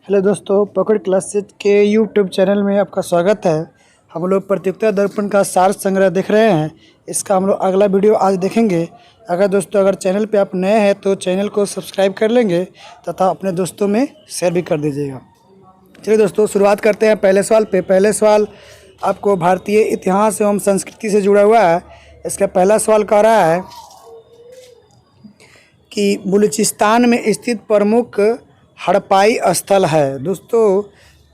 Hello दोस्तों, पकड़ classes के यूट्यूब चैनल में आपका स्वागत है। हम लोग प्रतियोगिता दर्पण का सार संग्रह देख रहे हैं। इसका हम लोग अगला वीडियो आज देखेंगे। अगर चैनल पे आप नए हैं तो चैनल को सब्सक्राइब कर लेंगे तथा अपने दोस्तों में शेयर भी कर दीजिएगा। चलिए दोस्तों, शुरुआत करते हैं पहले सवाल पे। पहले सवाल आपको भारतीय इतिहास एवं संस्कृति से जुड़ा हुआ है। इसका पहला सवाल कह रहा है कि बलूचिस्तान में स्थित प्रमुख हड़प्पाई स्थल है। दोस्तों,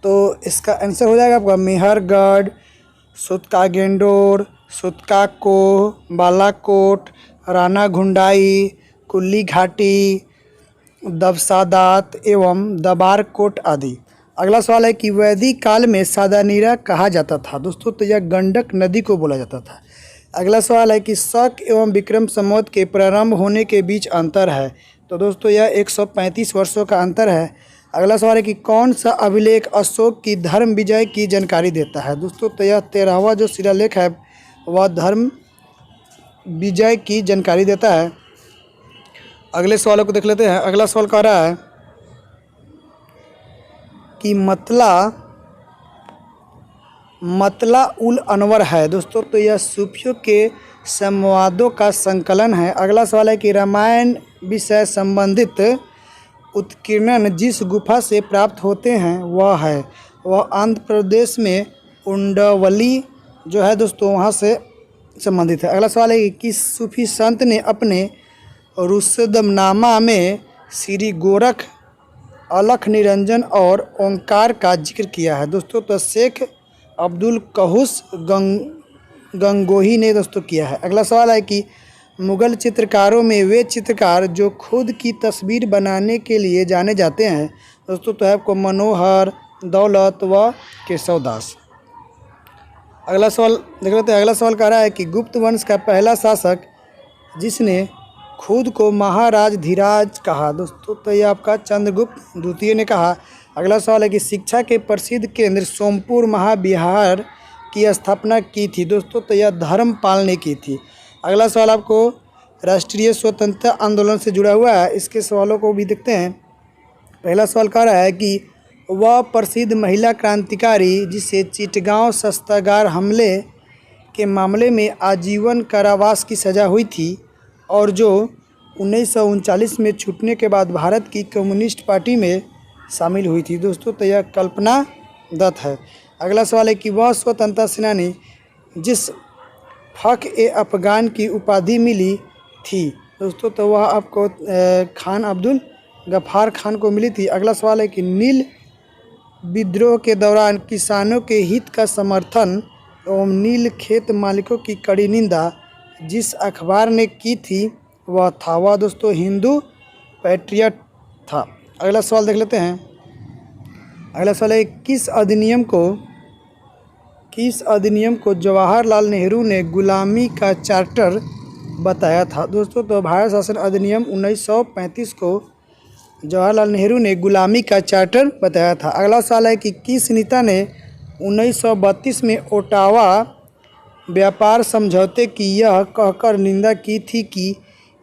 तो इसका आंसर हो जाएगा आपका मेहरगढ़, सुतकागेंडोर, सुतकाकोह, बालाकोट, राना घुंडाई, कुल्ली घाटी, दबसादात एवं दबारकोट आदि। अगला सवाल है कि वैदिक काल में सादानीरा कहा जाता था। दोस्तों, तो यह गंडक नदी को बोला जाता था। अगला सवाल है कि शक एवं विक्रम संवत के प्रारंभ होने के बीच अंतर है। तो दोस्तों, यह 135 वर्षों का अंतर है। अगला सवाल है कि कौन सा अभिलेख अशोक की धर्म विजय की जानकारी देता है। दोस्तों, तो यह 13वां जो शिलालेख है वह धर्म विजय की जानकारी देता है। अगले सवालों को देख लेते हैं। अगला सवाल कह रहा है कि मतला उल अनवर है। दोस्तों, तो यह सूफियों के संवादों का संकलन है। अगला सवाल है कि रामायण विषय संबंधित उत्कीर्णन जिस गुफा से प्राप्त होते हैं वह आंध्र प्रदेश में उंडवली जो है दोस्तों वहाँ से संबंधित है। अगला सवाल है कि किस सूफी संत ने अपने रुशदनामा में श्री गोरख, अलख निरंजन और ओंकार का जिक्र किया है। दोस्तों, तो शेख अब्दुल कहुस गंगोही ने दोस्तों किया है। अगला सवाल है कि मुग़ल चित्रकारों में वे चित्रकार जो खुद की तस्वीर बनाने के लिए जाने जाते हैं। दोस्तों, तो है आपको मनोहर, दौलत व केशवदास। अगला सवाल देख लेते हैं। अगला सवाल कह रहा है कि गुप्त वंश का पहला शासक जिसने खुद को महाराज धीराज कहा। दोस्तों, तो यह आपका चंद्रगुप्त द्वितीय ने कहा। अगला सवाल है कि शिक्षा के प्रसिद्ध केंद्र सोमपुर महाविहार की स्थापना की थी। दोस्तों, तो यह धर्मपाल ने की थी। अगला सवाल आपको राष्ट्रीय स्वतंत्रता आंदोलन से जुड़ा हुआ है। इसके सवालों को भी देखते हैं। पहला सवाल कह रहा है कि वह प्रसिद्ध महिला क्रांतिकारी जिसे चिटगांव शस्त्रागार हमले के मामले में आजीवन कारावास की सज़ा हुई थी और जो 1939 में छूटने के बाद भारत की कम्युनिस्ट पार्टी में शामिल हुई थी। दोस्तों, तो यह कल्पना दत्त है। अगला सवाल है कि वह स्वतंत्रता सेनानी जिस फ़ख्र-ए-अफ़गान की उपाधि मिली थी। दोस्तों, तो वह आपको खान अब्दुल गफ़ार खान को मिली थी। अगला सवाल है कि नील विद्रोह के दौरान किसानों के हित का समर्थन एवं नील खेत मालिकों की कड़ी निंदा जिस अखबार ने की थी वह दोस्तों हिंदू पैट्रियट था। अगला सवाल देख लेते हैं। अगला सवाल है किस अधिनियम को जवाहरलाल नेहरू ने गुलामी का चार्टर बताया था। दोस्तों, तो भारत शासन अधिनियम 1935 को जवाहरलाल नेहरू ने गुलामी का चार्टर बताया था। अगला सवाल है कि किस नेता ने 1932 में ओटावा व्यापार समझौते की यह कहकर निंदा की थी कि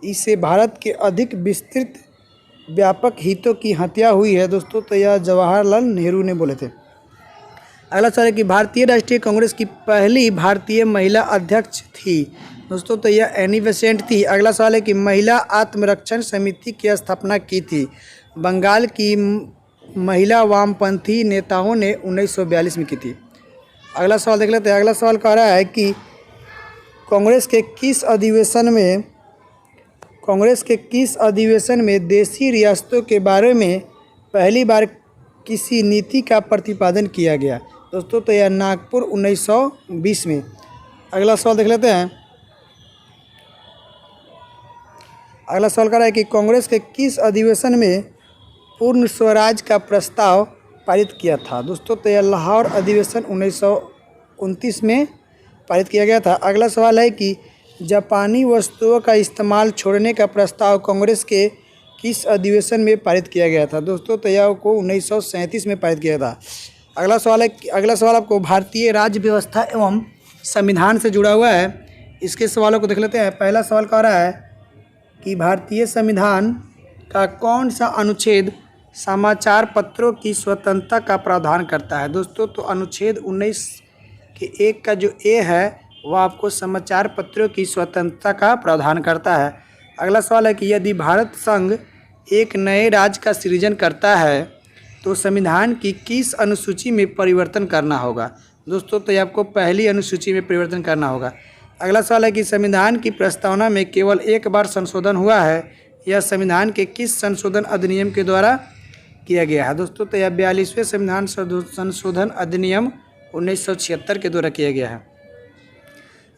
इससे भारत के अधिक विस्तृत व्यापक हितों की हत्या हुई है। दोस्तों, तो यह जवाहरलाल नेहरू ने बोले थे। अगला सवाल है कि भारतीय राष्ट्रीय कांग्रेस की पहली भारतीय महिला अध्यक्ष थी। दोस्तों, तो यह एनी बेसेंट थी। अगला सवाल है कि महिला आत्मरक्षण समिति की स्थापना की थी बंगाल की महिला वामपंथी नेताओं ने 1942 में की थी। अगला सवाल देख लेते हैं। अगला सवाल कह रहा है कि कांग्रेस के किस अधिवेशन में देशी रियासतों के बारे में पहली बार किसी नीति का प्रतिपादन किया गया। दोस्तों, तो यह नागपुर 1920 में। अगला सवाल देख लेते हैं। अगला सवाल कर रहा है कि कांग्रेस के किस अधिवेशन में पूर्ण स्वराज का प्रस्ताव पारित किया था। दोस्तों, तो यह लाहौर अधिवेशन 1929 में पारित किया गया था। अगला सवाल है कि जापानी वस्तुओं का इस्तेमाल छोड़ने का प्रस्ताव कांग्रेस के किस अधिवेशन में पारित किया गया था। दोस्तों, तो यह को 1937 में पारित किया था। अगला सवाल आपको भारतीय राज्य व्यवस्था एवं संविधान से जुड़ा हुआ है। इसके सवालों को देख लेते हैं। पहला सवाल कह रहा है कि भारतीय संविधान का कौन सा अनुच्छेद समाचार पत्रों की स्वतंत्रता का प्रावधान करता है। दोस्तों तो अनुच्छेद 19 के 1 का जो ए है वह आपको समाचार पत्रों की स्वतंत्रता का प्रावधान करता है। अगला सवाल है कि यदि भारत संघ एक नए राज्य का सृजन करता है तो संविधान की किस अनुसूची में परिवर्तन करना होगा। दोस्तों तो ये आपको पहली अनुसूची में परिवर्तन करना होगा। अगला सवाल है कि संविधान की प्रस्तावना में केवल एक बार संशोधन हुआ है, यह संविधान के किस संशोधन अधिनियम के द्वारा किया गया है। दोस्तों तो यह 42वें संविधान संशोधन अधिनियम 1976 के द्वारा किया गया है।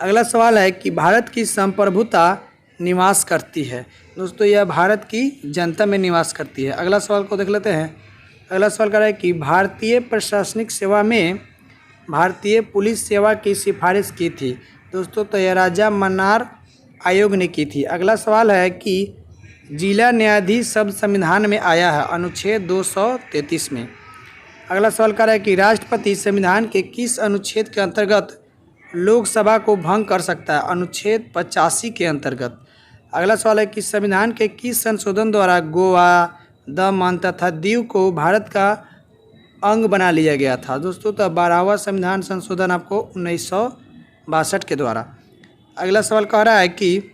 अगला सवाल है कि भारत की संप्रभुता निवास करती है। दोस्तों यह भारत की जनता में निवास करती है। अगला सवाल को देख लेते हैं। अगला सवाल कर रहा है कि भारतीय प्रशासनिक सेवा में भारतीय पुलिस सेवा की सिफारिश की थी। दोस्तों तो यह राजा मन्नार आयोग ने की थी। अगला सवाल है कि जिला न्यायाधीश शब्द संविधान में आया है अनुच्छेद 233 में। अगला सवाल कर रहा है कि राष्ट्रपति संविधान के किस अनुच्छेद के अंतर्गत लोकसभा को भंग कर सकता है। अनुच्छेद 85 के अंतर्गत। अगला सवाल है कि संविधान के किस संशोधन द्वारा गोवा, दमन तथा दीव को भारत का अंग बना लिया गया था। दोस्तों तो 12वां संविधान संशोधन आपको 1962 के द्वारा। अगला सवाल कह रहा है कि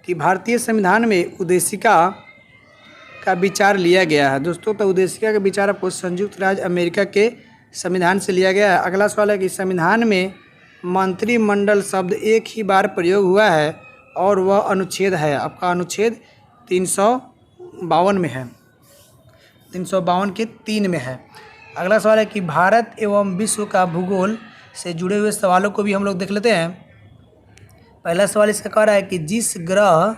भारतीय संविधान में उद्देशिका का विचार लिया गया है। दोस्तों तो उद्देशिका का विचार आपको संयुक्त राज्य अमेरिका के संविधान से लिया गया है। अगला सवाल है कि संविधान में मंत्रिमंडल शब्द एक ही बार प्रयोग हुआ है और वह अनुच्छेद है आपका अनुच्छेद 352 में है, 352 के 3 में है। अगला सवाल है कि भारत एवं विश्व का भूगोल से जुड़े हुए सवालों को भी हम लोग देख लेते हैं। पहला सवाल इसका कह रहा है कि जिस ग्रह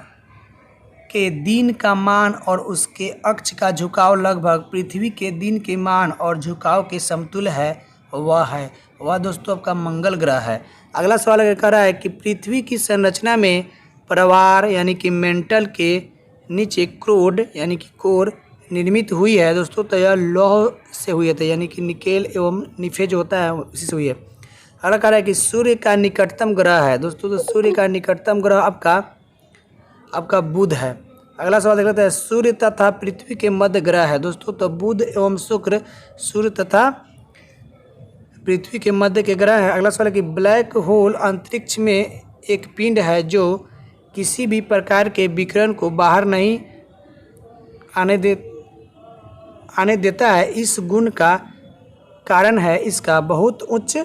के दिन का मान और उसके अक्ष का झुकाव लगभग पृथ्वी के दिन के मान और झुकाव के समतुल्य है वह दोस्तों आपका मंगल ग्रह है। अगला सवाल कह रहा है कि पृथ्वी की संरचना में प्रवार यानी कि मेंटल के नीचे क्रोड यानी कि कोर निर्मित हुई है। दोस्तों तो यह लौह से हुई है यानी कि निकेल एवं निफे जो होता है उसी से हुई है। अगला कह रहा है कि सूर्य का निकटतम ग्रह है। दोस्तों तो सूर्य का निकटतम ग्रह आपका बुध है। अगला सवाल देख लेते हैं। सूर्य तथा पृथ्वी के मध्य ग्रह है। दोस्तों तो बुध एवं शुक्र सूर्य तथा पृथ्वी के मध्य के ग्रह है। अगला सवाल है कि ब्लैक होल अंतरिक्ष में एक पिंड है जो किसी भी प्रकार के विकिरण को बाहर नहीं आने देता है। इस गुण का कारण है इसका बहुत उच्च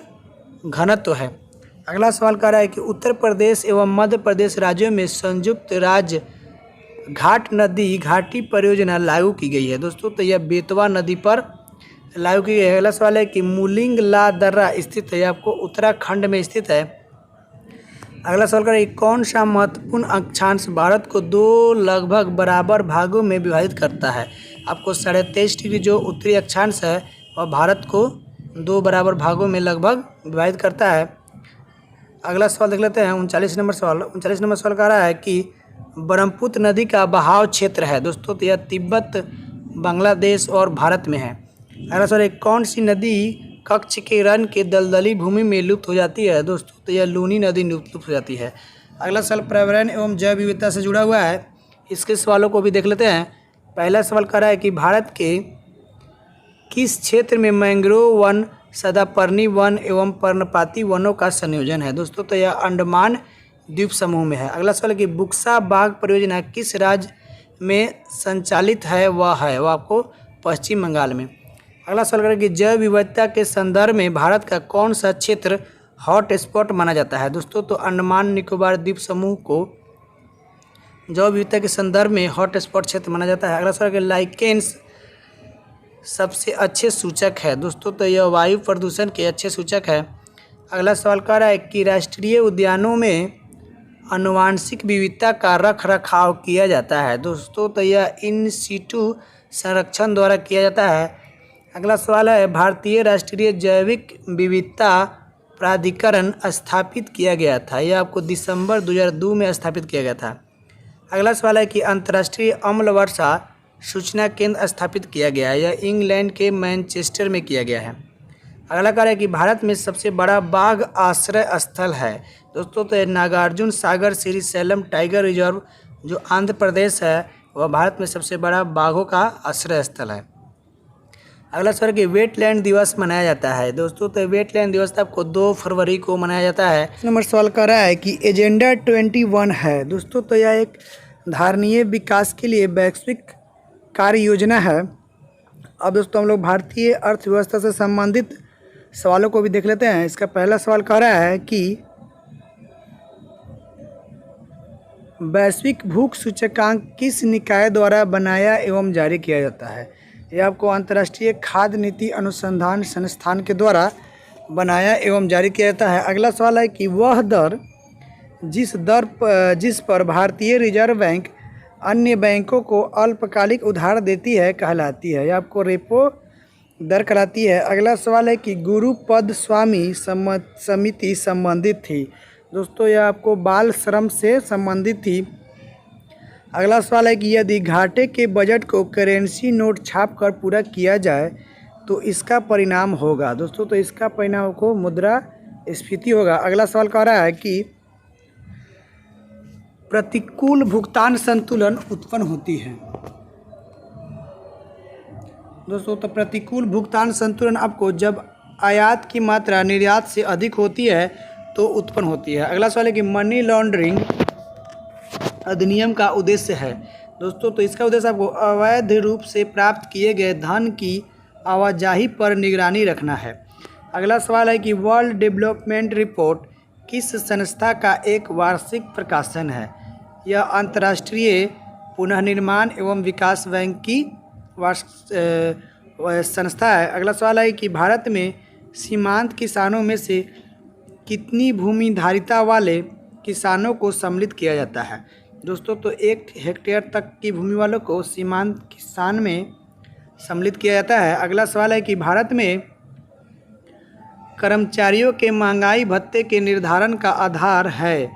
घनत्व है। अगला सवाल कह रहा है कि उत्तर प्रदेश एवं मध्य प्रदेश राज्यों में संयुक्त राज्य घाट नदी घाटी परियोजना लागू की गई है। दोस्तों तो यह बेतवा नदी पर लागू की गई है। अगला सवाल है कि मुलिंग ला दर्रा स्थित है, आपको उत्तराखंड में स्थित है। अगला सवाल करें कौन सा महत्वपूर्ण अक्षांश भारत को 2 लगभग बराबर भागों में विभाजित करता है। आपको 23.5 डिग्री जो उत्तरी अक्षांश है वह भारत को 2 बराबर भागों में लगभग विभाजित करता है। अगला सवाल देख लेते हैं 39 नंबर सवाल। 39 नंबर सवाल कह रहा है कि ब्रह्मपुत्र नदी का बहाव क्षेत्र है। दोस्तों तो यह तिब्बत, बांग्लादेश और भारत में है। अगला सवाल है कौन सी नदी कच्छ के रण के दलदली भूमि में लुप्त हो जाती है। दोस्तों तो यह लूनी नदी लुप्त हो जाती है। अगला सवाल पर्यावरण एवं जैव विविधता से जुड़ा हुआ है, इसके सवालों को भी देख लेते हैं। पहला सवाल कह रहा है कि भारत के किस क्षेत्र में मैंग्रोव वन, सदापर्णी वन एवं पर्णपाती वनों का संयोजन है। दोस्तों तो यह अंडमान द्वीप समूह में है। अगला सवाल है कि बुक्सा बाग परियोजना किस राज्य में संचालित है वह आपको पश्चिम बंगाल में। अगला सवाल करें कि जैव विविधता के संदर्भ में भारत का कौन सा क्षेत्र हॉट स्पॉट माना जाता है। दोस्तों तो अंडमान निकोबार द्वीप समूह को जैव विविधता के संदर्भ में हॉट स्पॉट क्षेत्र माना जाता है। अगला सवाल कि लाइकेन्स सबसे अच्छे सूचक है। दोस्तों तो यह वायु प्रदूषण के अच्छे सूचक है। अगला सवाल कह रहा है कि राष्ट्रीय उद्यानों में आनुवांशिक विविधता का रख रखाव किया जाता है। दोस्तों तो यह इन सीटू संरक्षण द्वारा किया जाता है। अगला सवाल है भारतीय राष्ट्रीय जैविक विविधता प्राधिकरण स्थापित किया गया था। यह आपको दिसंबर 2002 में स्थापित किया गया था। अगला सवाल है कि अंतर्राष्ट्रीय अम्ल वर्षा सूचना केंद्र स्थापित किया गया है। यह इंग्लैंड के मैनचेस्टर में किया गया है। अगला कार्य है कि भारत में सबसे बड़ा बाघ आश्रय स्थल है। दोस्तों तो नागार्जुन सागर श्रीशैलम टाइगर रिजर्व जो आंध्र प्रदेश है वह भारत में सबसे बड़ा बाघों का आश्रय स्थल है। अगला सवाल कि वेटलैंड दिवस मनाया जाता है। दोस्तों तो वेटलैंड दिवस आपको 2 फरवरी को मनाया जाता है। नंबर सवाल कर रहा है कि एजेंडा 21 है। दोस्तों तो यह एक धारणीय विकास के लिए वैश्विक कार्य योजना है। अब दोस्तों हम लोग भारतीय अर्थव्यवस्था से संबंधित सवालों को भी देख लेते हैं। इसका पहला सवाल कह रहा है कि वैश्विक भूख सूचकांक किस निकाय द्वारा बनाया एवं जारी किया जाता है। यह आपको अंतर्राष्ट्रीय खाद्य नीति अनुसंधान संस्थान के द्वारा बनाया एवं जारी किया जाता है। अगला सवाल है कि वह दर जिस पर भारतीय रिजर्व बैंक अन्य बैंकों को अल्पकालिक उधार देती है कहलाती है। यह आपको रेपो दर कहलाती है। अगला सवाल है कि गुरुपद स्वामी समिति संबंधित थी। दोस्तों यह आपको बाल श्रम से संबंधित थी। अगला सवाल है कि यदि घाटे के बजट को करेंसी नोट छाप कर पूरा किया जाए तो इसका परिणाम होगा। दोस्तों तो इसका परिणाम को मुद्रास्फीति होगा। अगला सवाल कह रहा है कि प्रतिकूल भुगतान संतुलन उत्पन्न होती है। दोस्तों तो प्रतिकूल भुगतान संतुलन आपको जब आयात की मात्रा निर्यात से अधिक होती है तो उत्पन्न होती है। अगला सवाल है कि मनी लॉन्ड्रिंग अधिनियम का उद्देश्य है। दोस्तों तो इसका उद्देश्य आपको अवैध रूप से प्राप्त किए गए धन की आवाजाही पर निगरानी रखना है। अगला सवाल है कि वर्ल्ड डेवलपमेंट रिपोर्ट किस संस्था का एक वार्षिक प्रकाशन है। यह अंतर्राष्ट्रीय पुनर्निर्माण एवं विकास बैंक की संस्था है। अगला सवाल है कि भारत में सीमांत किसानों में से कितनी भूमि धारिता वाले किसानों को सम्मिलित किया जाता है। दोस्तों तो 1 हेक्टेयर तक की भूमि वालों को सीमांत किसान में सम्मिलित किया जाता है। अगला सवाल है कि भारत में कर्मचारियों के महंगाई भत्ते के निर्धारण का आधार है।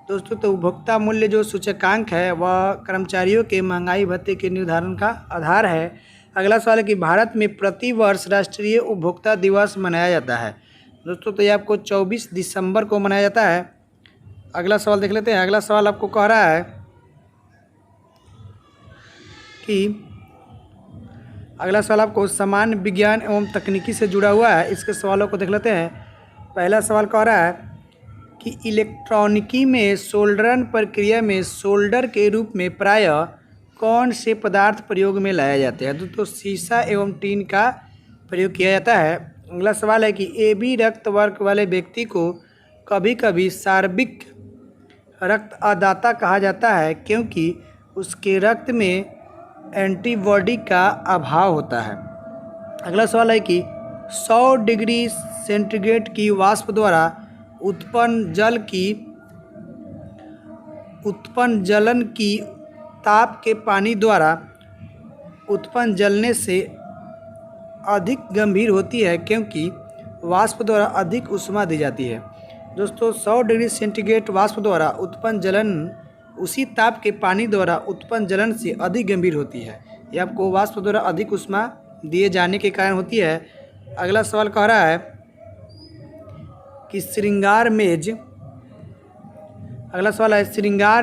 दोस्तों तो उपभोक्ता मूल्य जो सूचकांक है वह कर्मचारियों के महंगाई भत्ते के निर्धारण का आधार है। अगला सवाल है कि भारत में प्रतिवर्ष राष्ट्रीय उपभोक्ता दिवस मनाया जाता है। दोस्तों तो ये आपको 24 दिसंबर को मनाया जाता है। अगला सवाल देख लेते हैं। अगला सवाल आपको कह रहा है कि अगला सवाल आपको सामान्य विज्ञान एवं तकनीकी से जुड़ा हुआ है। इसके सवालों को देख लेते हैं। पहला सवाल कह रहा है कि इलेक्ट्रॉनिकी में सोल्डरन प्रक्रिया में सोल्डर के रूप में प्रायः कौन से पदार्थ प्रयोग में लाए जाते हैं। दोस्तों शीशा एवं टीन का प्रयोग किया जाता है। अगला सवाल है कि AB रक्त वर्ग वाले व्यक्ति को कभी कभी सार्बिक रक्त अदाता कहा जाता है क्योंकि उसके रक्त में एंटीबॉडी का अभाव होता है। अगला सवाल है कि 100 डिग्री सेंटीग्रेड की वाष्प द्वारा उत्पन्न जलन की ताप के पानी द्वारा उत्पन्न जलने से अधिक गंभीर होती है क्योंकि वाष्प द्वारा अधिक ऊष्मा दी जाती है। दोस्तों 100 डिग्री सेंटीग्रेड वाष्प द्वारा उत्पन्न जलन उसी ताप के पानी द्वारा उत्पन्न जलन से अधिक गंभीर होती है। यह आपको वाष्प द्वारा अधिक ऊष्मा दिए जाने के कारण होती है। अगला सवाल कह रहा है कि श्रृंगार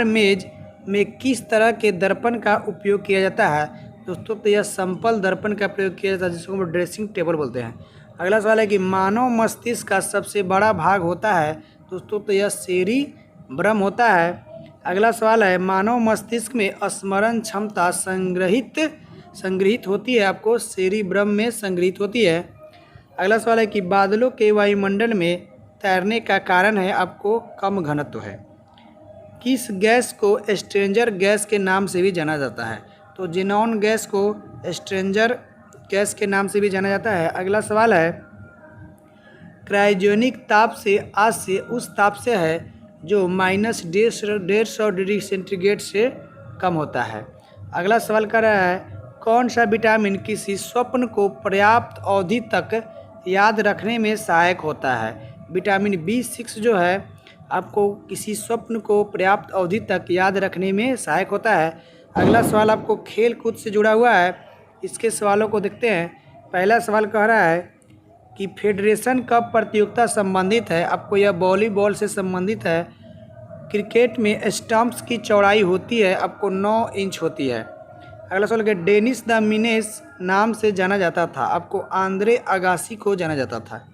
मेज में किस तरह के दर्पण का उपयोग किया जाता है। दोस्तों तो यह समतल दर्पण का प्रयोग किया जाता है जिसको हम ड्रेसिंग टेबल बोलते हैं। अगला सवाल है कि मानव मस्तिष्क का सबसे बड़ा भाग होता है। दोस्तों तो यह सेरिब्रम होता है। अगला सवाल है मानव मस्तिष्क में स्मरण क्षमता संग्रहित होती है, आपको सेरिब्रम में संग्रहित होती है। अगला सवाल है कि बादलों के वायुमंडल में तैरने का कारण है आपको कम घनत्व है। किस गैस को स्ट्रेंजर गैस के नाम से भी जाना जाता है। तो जिनॉन गैस को स्ट्रेंजर गैस के नाम से भी जाना जाता है। अगला सवाल है क्रायोजेनिक ताप से आज से उस ताप से है जो -150 डिग्री सेंटीग्रेड से कम होता है। अगला सवाल कर रहा है कौन सा विटामिन किसी स्वप्न को पर्याप्त अवधि तक याद रखने में सहायक होता है। विटामिन B6 जो है आपको किसी स्वप्न को पर्याप्त अवधि तक याद रखने में सहायक होता है। अगला सवाल आपको खेल कूद से जुड़ा हुआ है। इसके सवालों को देखते हैं। पहला सवाल कह रहा है कि फेडरेशन कप प्रतियोगिता संबंधित है, आपको यह वॉलीबॉल से संबंधित है। क्रिकेट में स्टंप्स की चौड़ाई होती है आपको 9 इंच होती है। अगला सवाल है डेनिस द मीनेस नाम से जाना जाता था, आपको आंद्रे अगासी को जाना जाता था।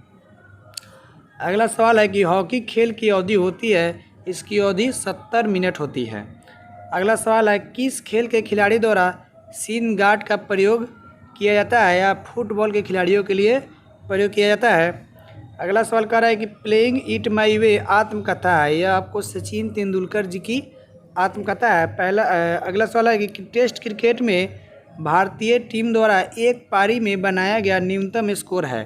अगला सवाल है कि हॉकी खेल की अवधि होती है, इसकी अवधि 70 मिनट होती है। अगला सवाल है किस खेल के खिलाड़ी द्वारा सीन गार्ड का प्रयोग किया जाता है या फुटबॉल के खिलाड़ियों के लिए प्रयोग किया जाता है। अगला सवाल कह रहा है कि प्लेइंग इट माई वे आत्मकथा है, यह आपको सचिन तेंदुलकर जी की आत्मकथा है। अगला सवाल है कि टेस्ट क्रिकेट में भारतीय टीम द्वारा एक पारी में बनाया गया न्यूनतम स्कोर है,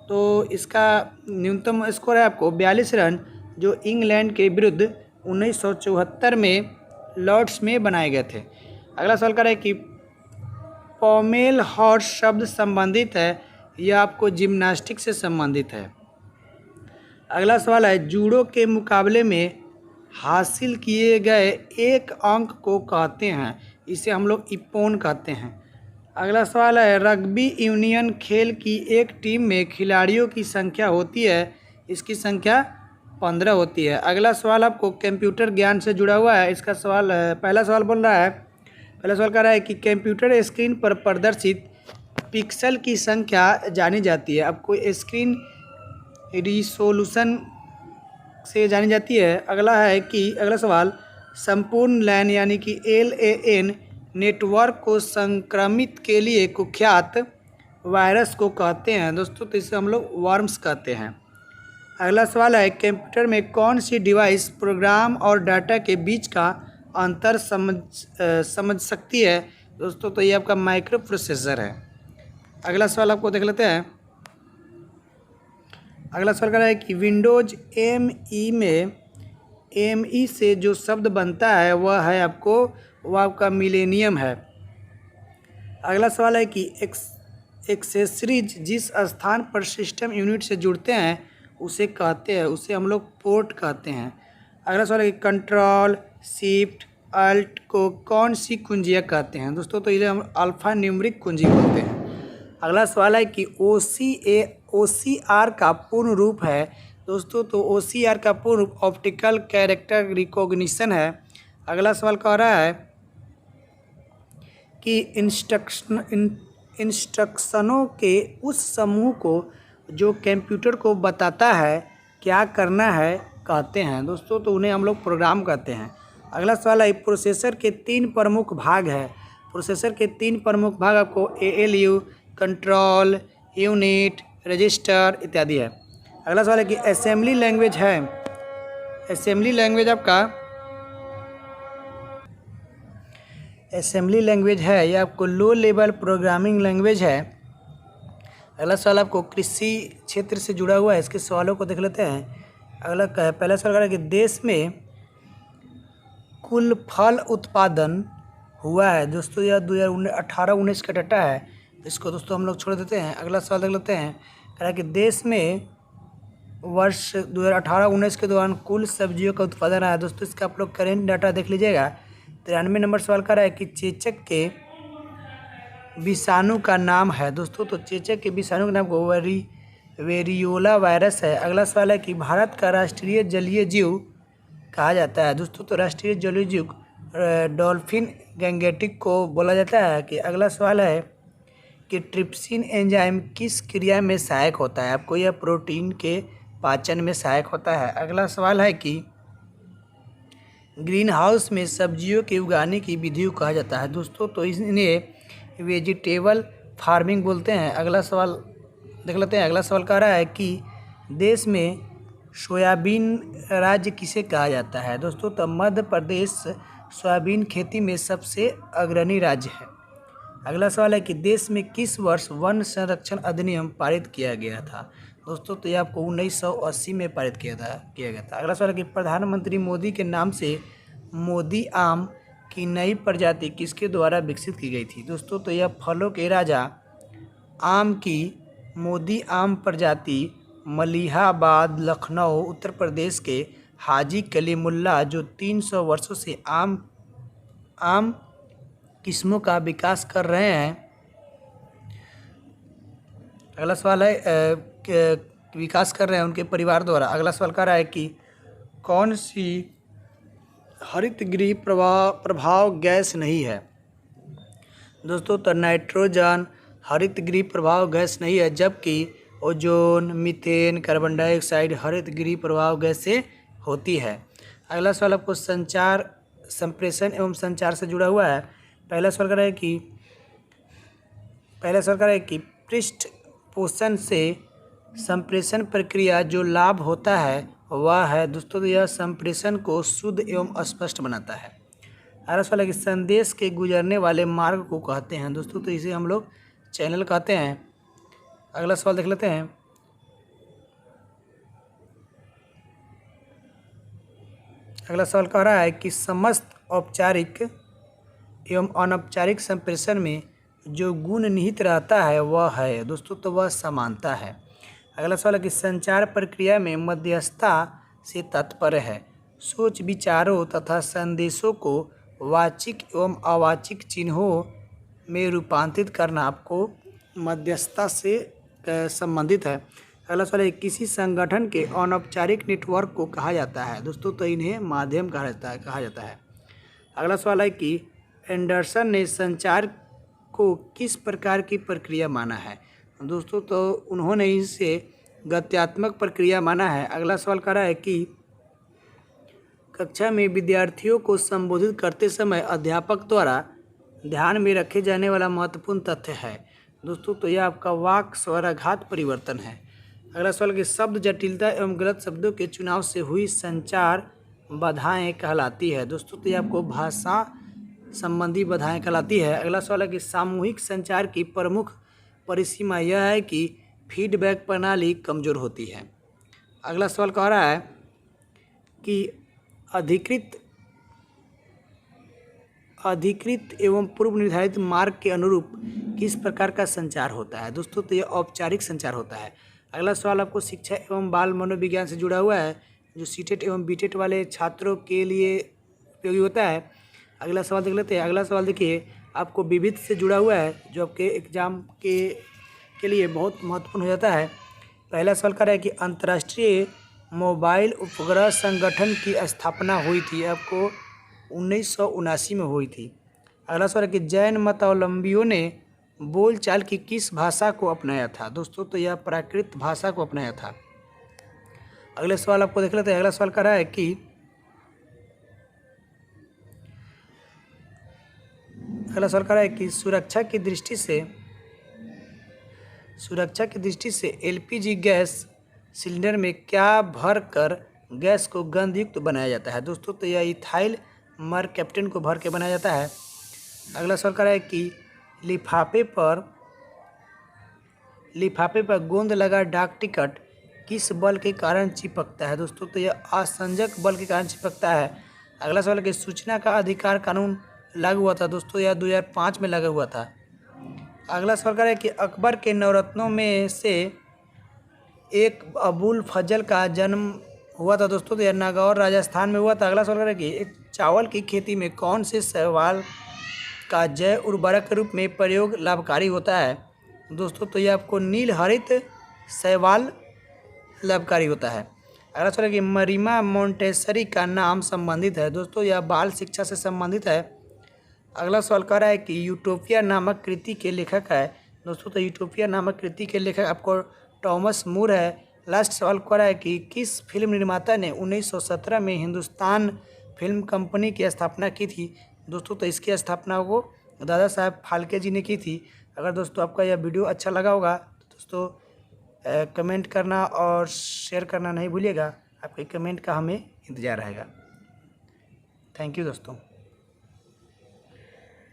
तो इसका न्यूनतम स्कोर है आपको 42 रन, जो इंग्लैंड के विरुद्ध 1974 में लॉर्ड्स में बनाए गए थे। अगला सवाल कर रहा है कि पॉमेल हॉर्स शब्द संबंधित है, यह आपको जिम्नास्टिक से संबंधित है। अगला सवाल है जूडो के मुकाबले में हासिल किए गए एक अंक को कहते हैं, इसे हम लोग इप्पोन कहते हैं। अगला सवाल है रग्बी यूनियन खेल की एक टीम में खिलाड़ियों की संख्या होती है, इसकी संख्या 15 होती है। अगला सवाल आपको कंप्यूटर ज्ञान से जुड़ा हुआ है, इसका सवाल पहला सवाल बोल रहा है, पहला सवाल कह रहा है कि कंप्यूटर स्क्रीन पर प्रदर्शित पिक्सल की संख्या जानी जाती है, आपको स्क्रीन रिसोल्यूशन से जानी जाती है। अगला सवाल संपूर्ण लैन यानी कि LAN नेटवर्क को संक्रमित के लिए कुख्यात वायरस को कहते हैं दोस्तों, तो इसे हम लोग वर्म्स कहते हैं। अगला सवाल है कंप्यूटर में कौन सी डिवाइस प्रोग्राम और डाटा के बीच का अंतर समझ सकती है दोस्तों, तो ये आपका माइक्रो प्रोसेसर है। अगला सवाल आपको देख लेते हैं। अगला सवाल कर रहा है कि विंडोज ME में ME से जो शब्द बनता है वह आपका मिलेनियम है। अगला सवाल है कि एक्सेसरीज जिस स्थान पर सिस्टम यूनिट से जुड़ते हैं उसे हम लोग पोर्ट कहते हैं। अगला सवाल है कि कंट्रोल शिफ्ट अल्ट को कौन सी कुंजियाँ कहते हैं दोस्तों, तो इसे हम अल्फा न्यूमरिक कुंजी बोलते हैं। अगला सवाल है कि OCR का पूर्ण रूप है दोस्तों, तो OCR का पूर्ण रूप ऑप्टिकल कैरेक्टर रिकॉग्निशन है। अगला सवाल कह रहा है कि इंस्ट्रक्शनों के उस समूह को जो कंप्यूटर को बताता है क्या करना है कहते हैं दोस्तों, तो उन्हें हम लोग प्रोग्राम कहते हैं। अगला सवाल है प्रोसेसर के 3 प्रमुख भाग है, प्रोसेसर के 3 प्रमुख भाग आपको ALU कंट्रोल यूनिट रजिस्टर इत्यादि है। अगला सवाल है कि असेंबली लैंग्वेज है, असेंबली लैंग्वेज है यह आपको लो लेवल प्रोग्रामिंग लैंग्वेज है। अगला सवाल आपको कृषि क्षेत्र से जुड़ा हुआ है, इसके सवालों को देख लेते हैं। पहला सवाल है कि देश में कुल फल उत्पादन हुआ है दोस्तों, यह 2018-19 का डाटा है, इसको दोस्तों हम लोग छोड़ देते हैं। अगला सवाल देख लेते हैं, कह रहा है कि देश में वर्ष 2018-19 के दौरान कुल सब्जियों का उत्पादन आया दोस्तों, इसका आप लोग करेंट डाटा देख लीजिएगा। 93 नंबर सवाल कर रहा है कि चेचक के विषाणु का नाम है दोस्तों, तो चेचक के विषाणु का नाम वेरियोला वायरस है। अगला सवाल है कि भारत का राष्ट्रीय जलीय जीव कहा जाता है दोस्तों, तो राष्ट्रीय जलीय जीव डॉल्फिन गैंगेटिक को बोला जाता है। कि अगला सवाल है कि ट्रिप्सिन एंजाइम किस क्रिया में सहायक होता है, आपको यह प्रोटीन के पाचन में सहायक होता है। अगला सवाल है कि ग्रीन हाउस में सब्जियों के उगाने की विधि को कहा जाता है दोस्तों, तो इन्हें वेजिटेबल फार्मिंग बोलते हैं। अगला सवाल देख लेते हैं। अगला सवाल कह रहा है कि देश में सोयाबीन राज्य किसे कहा जाता है दोस्तों, तो मध्य प्रदेश सोयाबीन खेती में सबसे अग्रणी राज्य है। अगला सवाल है कि देश में किस वर्ष वन संरक्षण अधिनियम पारित किया गया था दोस्तों, तो ये आपको 1980 में पारित किया गया था। अगला सवाल है कि प्रधानमंत्री मोदी के नाम से मोदी आम की नई प्रजाति किसके द्वारा विकसित की गई थी दोस्तों, तो यह फलों के राजा आम की मोदी आम प्रजाति मलिहाबाद लखनऊ उत्तर प्रदेश के हाजी कलीमुल्ला जो 300 वर्षों से आम किस्मों का विकास कर रहे हैं। अगला सवाल है विकास कर रहे हैं उनके परिवार द्वारा। अगला सवाल कर रहा है कि कौन सी हरित गृह प्रभाव गैस नहीं है दोस्तों तो नाइट्रोजन हरित गृह प्रभाव गैस नहीं है, जबकि ओजोन, मीथेन, कार्बन डाइऑक्साइड हरित गृह प्रभाव गैस से होती है। अगला सवाल आपको संचार, संप्रेषण एवं संचार से जुड़ा हुआ है। पहला सवाल कर रहा है कि पृष्ठ पोषण से संप्रेषण प्रक्रिया जो लाभ होता है वह है। दोस्तों तो यह संप्रेषण को शुद्ध एवं स्पष्ट बनाता है। अगला सवाल है कि संदेश के गुजरने वाले मार्ग को कहते हैं। दोस्तों तो इसे हम लोग चैनल कहते हैं। अगला सवाल देख लेते हैं। अगला सवाल कह रहा है कि समस्त औपचारिक एवं अनौपचारिक संप्रेषण में जो गुण निहित रहता है वह है। दोस्तों तो वह समानता है। अगला सवाल है कि संचार प्रक्रिया में मध्यस्थता से तात्पर्य है सोच विचारों तथा संदेशों को वाचिक एवं अवाचिक चिन्हों में रूपांतरित करना आपको मध्यस्थता से संबंधित है। अगला सवाल है किसी संगठन के अनौपचारिक नेटवर्क को कहा जाता है। दोस्तों तो इन्हें माध्यम कहा जाता है। अगला सवाल है कि एंडरसन ने संचार को किस प्रकार की प्रक्रिया माना है। दोस्तों तो उन्होंने इसे गत्यात्मक प्रक्रिया माना है। अगला सवाल कर रहा है कि कक्षा में विद्यार्थियों को संबोधित करते समय अध्यापक द्वारा ध्यान में रखे जाने वाला महत्वपूर्ण तथ्य है। दोस्तों तो यह आपका वाक स्वराघात परिवर्तन है। अगला सवाल कि शब्द जटिलता एवं गलत शब्दों के चुनाव से हुई संचार बाधाएं कहलाती है। दोस्तों तो यह आपको भाषा संबंधी बाधाएं कहलाती है। अगला सवाल है कि सामूहिक संचार की प्रमुख परिसीमा यह है कि फीडबैक प्रणाली कमज़ोर होती है। अगला सवाल कह रहा है कि अधिकृत एवं पूर्व निर्धारित मार्ग के अनुरूप किस प्रकार का संचार होता है। दोस्तों तो यह औपचारिक संचार होता है। अगला सवाल आपको शिक्षा एवं बाल मनोविज्ञान से जुड़ा हुआ है, जो सीटेट एवं बीटेट वाले छात्रों के लिए उपयोगी होता है। अगला सवाल देख लेते हैं। अगला सवाल देखिए, आपको विविध से जुड़ा हुआ है, जो आपके एग्जाम के लिए बहुत महत्वपूर्ण हो जाता है। पहला सवाल कर रहा है कि अंतर्राष्ट्रीय मोबाइल उपग्रह संगठन की स्थापना हुई थी, आपको 1979 में हुई थी। अगला सवाल है कि जैन मतावलंबियों ने बोलचाल की किस भाषा को अपनाया था। दोस्तों तो यह प्राकृत भाषा को अपनाया था। अगले सवाल आपको देख लेते हैं। अगला सवाल कर रहा है कि सुरक्षा की दृष्टि से एलपीजी गैस सिलेंडर में क्या भर कर गैस को गंधयुक्त बनाया जाता है। दोस्तों तो यह इथाइल मरकैप्टन को भर के बनाया जाता है। अगला सवाल कर रहा है कि लिफाफे पर गोंद लगा डाक टिकट किस बल के कारण चिपकता है। दोस्तों तो यह असंजक बल के कारण चिपकता है। अगला सवाल है कि सूचना का अधिकार कानून लागू हुआ था। दोस्तों यह 2005 में लागू हुआ था। अगला सवाल कर रहा है कि अकबर के नवरत्नों में से एक अबुल फजल का जन्म हुआ था। दोस्तों तो यह नागौर राजस्थान में हुआ था। अगला सवाल कर रहा है कि एक चावल की खेती में कौन से शैवाल का जैव उर्वरक के रूप में प्रयोग लाभकारी होता है। दोस्तों तो यह आपको नील हरित शैवाल लाभकारी होता है। अगला सवाल है कि मरीमा मोंटेसरी का नाम संबंधित है। दोस्तों यह बाल शिक्षा से संबंधित है। अगला सवाल कह रहा है कि यूटोपिया नामक कृति के लेखक है। दोस्तों तो यूटोपिया नामक कृति के लेखक आपको टॉमस मूर है। लास्ट सवाल कह रहा है कि किस फिल्म निर्माता ने 1917 में हिंदुस्तान फिल्म कंपनी की स्थापना की थी। दोस्तों तो इसकी स्थापना को दादा साहब फाल्के जी ने की थी। अगर दोस्तों आपका यह वीडियो अच्छा लगा होगा तो दोस्तों कमेंट करना और शेयर करना नहीं भूलिएगा। आपके कमेंट का हमें इंतज़ार रहेगा। थैंक यू दोस्तों।